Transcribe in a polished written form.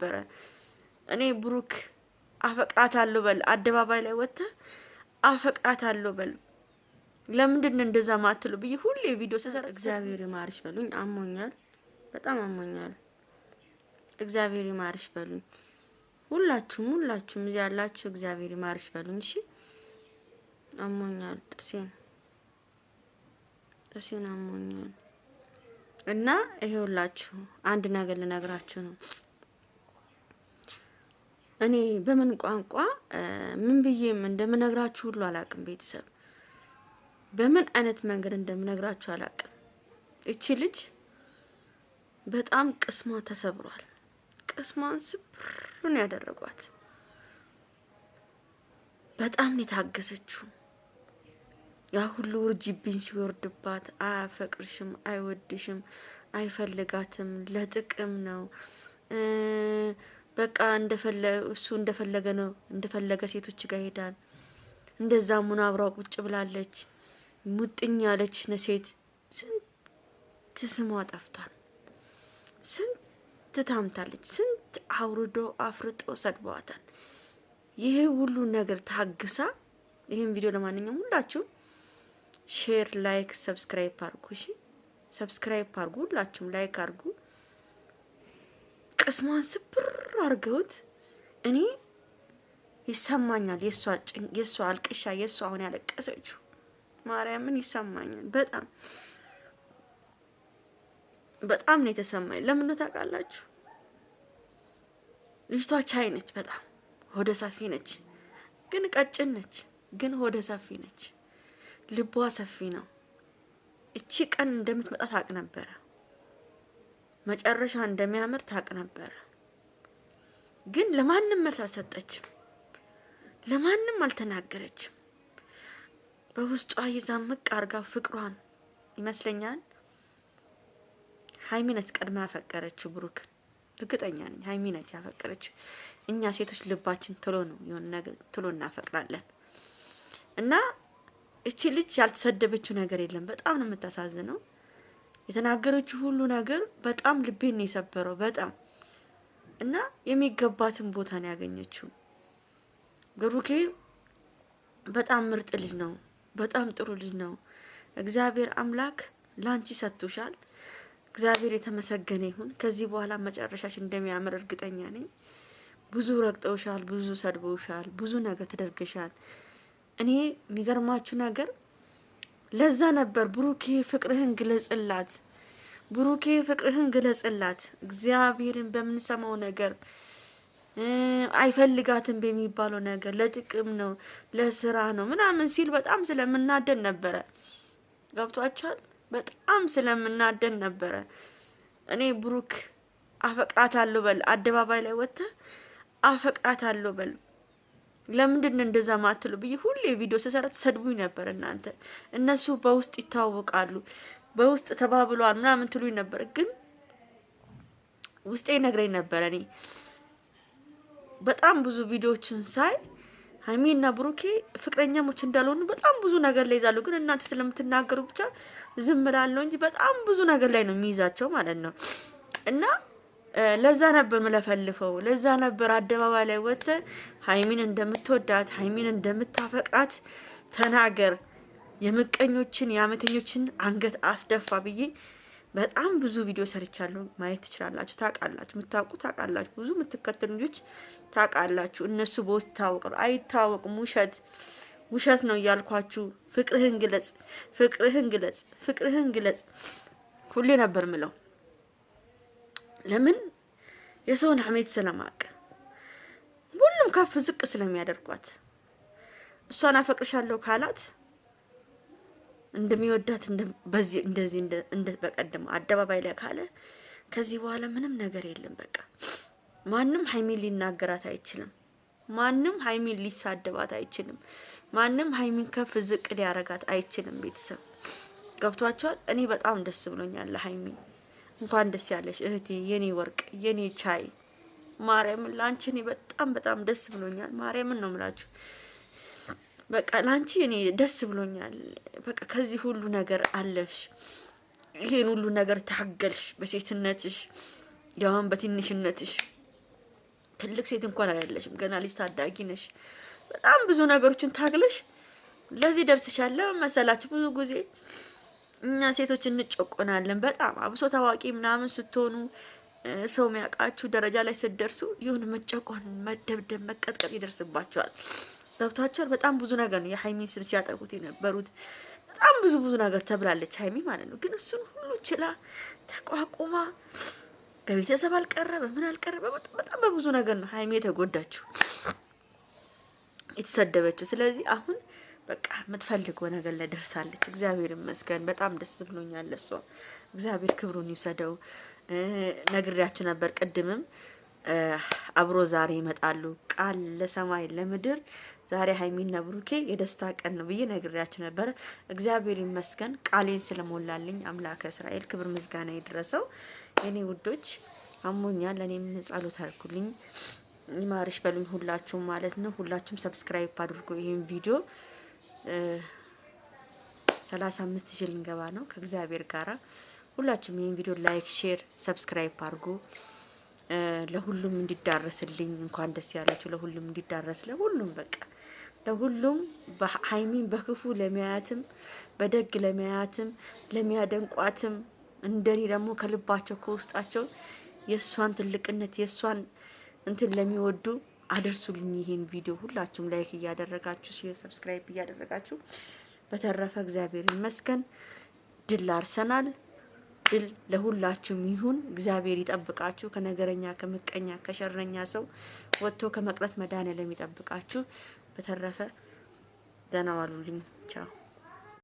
ነበረ። እኔ ብሩክ አፈቅራታለሁ በል፣ አደባባይ ላይ ወጥተህ አፈቅራታለሁ በል። ለምንድን ነው እንደዛ ማትሉ ብዬ ሁሌ ቪዲዮ ስሰራ እግዚአብሔር ይማርሽ በሉኝ። አሞኛል፣ በጣም አሞኛል። እግዚአብሔር ይማርሽ በሉኝ። ሁላችሁም እዚህ ያላችሁ እግዚአብሔር ይማርሽ በሉኝ። እሺ አሞኛል፣ ጥርሴን አሞኛል። እና ይሄውላችሁ አንድ ነገር ልነግራችሁ ነው። እኔ በምን ቋንቋ ምን ብዬም እንደምነግራችሁ ሁሉ አላቅም። ቤተሰብ በምን አይነት መንገድ እንደምነግራችሁ አላቅም። እቺ ልጅ በጣም ቅስሟ ተሰብሯል። ቅስሟን ስብሩን ያደረጓት። በጣም ነው የታገሰችው። ያ ሁሉ ውርጅብኝ ሲወርድባት አያፈቅርሽም፣ አይወድሽም፣ አይፈልጋትም፣ ለጥቅም ነው በቃ እሱ እንደፈለገ ነው፣ እንደፈለገ ሴቶች ጋር ሄዳል። እንደዛ ሙና አብራው ቁጭ ብላለች። ሙጥኝ ያለች ነሴት ስንት ስሟ ጠፍቷል። ስንት ታምታለች። ስንት አውርዶ አፍርጦ ሰድበዋታል። ይሄ ሁሉ ነገር ታግሳ ይሄን ቪዲዮ ለማንኛውም ሁላችሁም ሼር፣ ላይክ፣ ሰብስክራይብ አድርጉ። እሺ ሰብስክራይብ አድርጉ፣ ሁላችሁም ላይክ አድርጉ። ቅስሟን ስብር አድርገውት እኔ ይሰማኛል። የሷ አልቅሻ የሷ አሁን ያለቀሰችው ማርያምን ይሰማኛል። በጣም ነው የተሰማኝ። ለምን ነው ታውቃላችሁ? ልጅቷ ቻይ ነች፣ በጣም ሆደ ሰፊ ነች፣ ግን ቀጭን ነች፣ ግን ሆደ ሰፊ ነች። ልቧ ሰፊ ነው። እቺ ቀን እንደምትመጣ ታውቅ ነበረ። መጨረሻ እንደሚያምር ታውቅ ነበረ። ግን ለማንም መልስ አልሰጠችም። ለማንም አልተናገረችም። በውስጧ ይዛ ምቅ አርጋ ፍቅሯን ይመስለኛል ሀይሚ ነች ቀድማ ያፈቀረችው ብሩክን። እርግጠኛ ነኝ ሀይሚ ነች ያፈቀረችው። እኛ ሴቶች ልባችን ቶሎ ነው የሆነ ነገር ቶሎ እናፈቅራለን። እና እቺ ልጅ ያልተሰደበችው ነገር የለም። በጣም ነው የምታሳዝነው። የተናገረችው ሁሉ ነገር በጣም ልቤን ነው የሰበረው። በጣም እና የሚገባትን ቦታ ነው ያገኘችው። ብሩኬ በጣም ምርጥ ልጅ ነው። በጣም ጥሩ ልጅ ነው። እግዚአብሔር አምላክ ላንቺ ሰጥቶሻል። እግዚአብሔር የተመሰገነ ይሁን። ከዚህ በኋላ መጨረሻሽ እንደሚያምር እርግጠኛ ነኝ። ብዙ ረግጠውሻል፣ ብዙ ሰድበውሻል፣ ብዙ ነገር ተደርገሻል። እኔ የሚገርማችሁ ነገር ለዛ ነበር ብሩኬ ፍቅርህን ግለጽላት፣ ብሩኬ ፍቅርህን ግለጽላት። እግዚአብሔርን በምንሰማው ነገር አይፈልጋትም በሚባለው ነገር ለጥቅም ነው ለስራ ነው ምናምን ሲል በጣም ስለምናደድ ነበረ። ገብቷችኋል? በጣም ስለምናደድ ነበረ። እኔ ብሩክ አፈቅራታለሁ በል፣ አደባባይ ላይ ወጥተህ አፈቅራታለሁ በል። ለምንድን ነው እንደዛ ማትሉ ብዬ ሁሌ ቪዲዮ ስሰራ ተሰድቡኝ ነበር። እናንተ እነሱ በውስጥ ይታወቃሉ፣ በውስጥ ተባብሏል ምናምን ትሉኝ ነበር። ግን ውስጤ ነግረኝ ነበር። እኔ በጣም ብዙ ቪዲዮዎችን ሳይ ሀይሚና ብሩኬ ፍቅረኛሞች እንዳልሆኑ በጣም ብዙ ነገር ላይ ይዛሉ። ግን እናንተ ስለምትናገሩ ብቻ ዝም እላለሁ እንጂ በጣም ብዙ ነገር ላይ ነው የሚይዛቸው ማለት ነው። እና ለዛ ነበር ምለፈልፈው። ለዛ ነበር አደባባይ ላይ ወጥተህ ሀይሚን እንደምትወዳት ሀይሚን እንደምታፈቅራት ተናገር፣ የምቀኞችን የአመተኞችን አንገት አስደፋ ብዬ በጣም ብዙ ቪዲዮ ሰርቻለሁ። ማየት ትችላላችሁ። ታውቃላችሁ፣ የምታውቁ ታውቃላችሁ፣ ብዙ የምትከተሉ ልጆች ታውቃላችሁ። እነሱ በውስጥ ታወቀሩ አይታወቅም። ውሸት ነው እያልኳችሁ ፍቅርህን ግለጽ፣ ፍቅርህን ግለጽ፣ ፍቅርህን ግለጽ ሁሌ ነበር ምለው። ለምን? የሰውን ሐሜት ስለማቅ፣ ሁሉም ከፍ ዝቅ ስለሚያደርጓት። እሷን አፈቅርሻለሁ ካላት እንደሚወዳት በዚህ እንደዚህ እንደ በቀደም አደባባይ ላይ ካለ ከዚህ በኋላ ምንም ነገር የለም። በቃ ማንም ሀይሚን ሊናገራት አይችልም። ማንም ሀይሚን ሊሳደባት አይችልም። ማንም ሀይሚን ከፍ ዝቅ ሊያረጋት አይችልም። ቤተሰብ ገብቷቸዋል። እኔ በጣም ደስ ብሎኛል ለሀይሚ። እንኳን ደስ ያለሽ እህቴ፣ የኔ ወርቅ፣ የኔ ቻይ። ማርያምን ላንቺ እኔ በጣም ደስ ብሎኛል። ማርያምን ነው የምላችሁ። በቃ ላንቺ እኔ ደስ ብሎኛል። በቃ ከዚህ ሁሉ ነገር አለፍሽ። ይሄን ሁሉ ነገር ታገልሽ በሴትነትሽ፣ ያውን በትንሽነትሽ ትልቅ ሴት እንኳን አይደለሽም፣ ገና ልጅ ታዳጊ ነሽ። በጣም ብዙ ነገሮችን ታግለሽ ለዚህ ደርስሻለሁ መሰላችሁ። ብዙ ጊዜ እኛ ሴቶች እንጨቆናለን በጣም አብሶ ታዋቂ ምናምን ስትሆኑ ሰው የሚያውቃችሁ ደረጃ ላይ ስትደርሱ የሆነ መጨቆን፣ መደብደብ፣ መቀጥቀጥ ይደርስባችኋል። ገብቷችኋል? በጣም ብዙ ነገር ነው የሀይሚን ስም ሲያጠቁት የነበሩት። በጣም ብዙ ነገር ተብላለች ሀይሚ ማለት ነው። ግን እሱን ሁሉ ችላ ተቋቁማ በቤተሰብ አልቀረ በምን አልቀረ በጣም በብዙ ነገር ነው ሀይሚ የተጎዳችው የተሰደበችው። ስለዚህ አሁን በቃ የምትፈልገው ነገር ላይ ደርሳለች። እግዚአብሔር ይመስገን። በጣም ደስ ብሎኛል። እሷ እግዚአብሔር ክብሩን ይውሰደው። ነግሬያችሁ ነበር ቅድምም አብሮ ዛሬ ይመጣሉ። ቃል ለሰማይ ለምድር ዛሬ ሀይሚና ብሩኬ የደስታ ቀን ነው ብዬ ነግሬያችሁ ነበር። እግዚአብሔር ይመስገን ቃሌን ስለሞላልኝ አምላከ እስራኤል ክብር ምስጋና ይድረሰው። የኔ ውዶች አሞኛል። ለኔም ጸሎት አድርጉልኝ። ይማርሽ በሉኝ ሁላችሁም ማለት ነው። ሁላችሁም ሰብስክራይብ አድርጉ። ይሄን ቪዲዮ 35,000 ልንገባ ነው ከእግዚአብሔር ጋራ። ሁላችሁም ይሄን ቪዲዮ ላይክ፣ ሼር፣ ሰብስክራይብ አድርጉ። ለሁሉም እንዲዳረስልኝ እንኳን ደስ ያላችሁ። ለሁሉም እንዲዳረስ ለሁሉም በቃ ለሁሉም በሀይሚን በክፉ ለሚያያትም በደግ ለሚያያትም ለሚያደንቋትም እንደኔ ደግሞ ከልባቸው ከውስጣቸው የሷን ትልቅነት የሷን እንትን ለሚወዱ አድርሱልኝ ይሄን ቪዲዮ። ሁላችሁም ላይክ እያደረጋችሁ ሼር ሰብስክራይብ እያደረጋችሁ። በተረፈ እግዚአብሔር ይመስገን። ድል አርሰናል። ድል ለሁላችሁም ይሁን። እግዚአብሔር ይጠብቃችሁ ከነገረኛ ከምቀኛ ከሸረኛ ሰው ወጥቶ ከመቅረት መድኃኒዓለም ይጠብቃችሁ። በተረፈ ደህና ዋሉልኝ። ቻው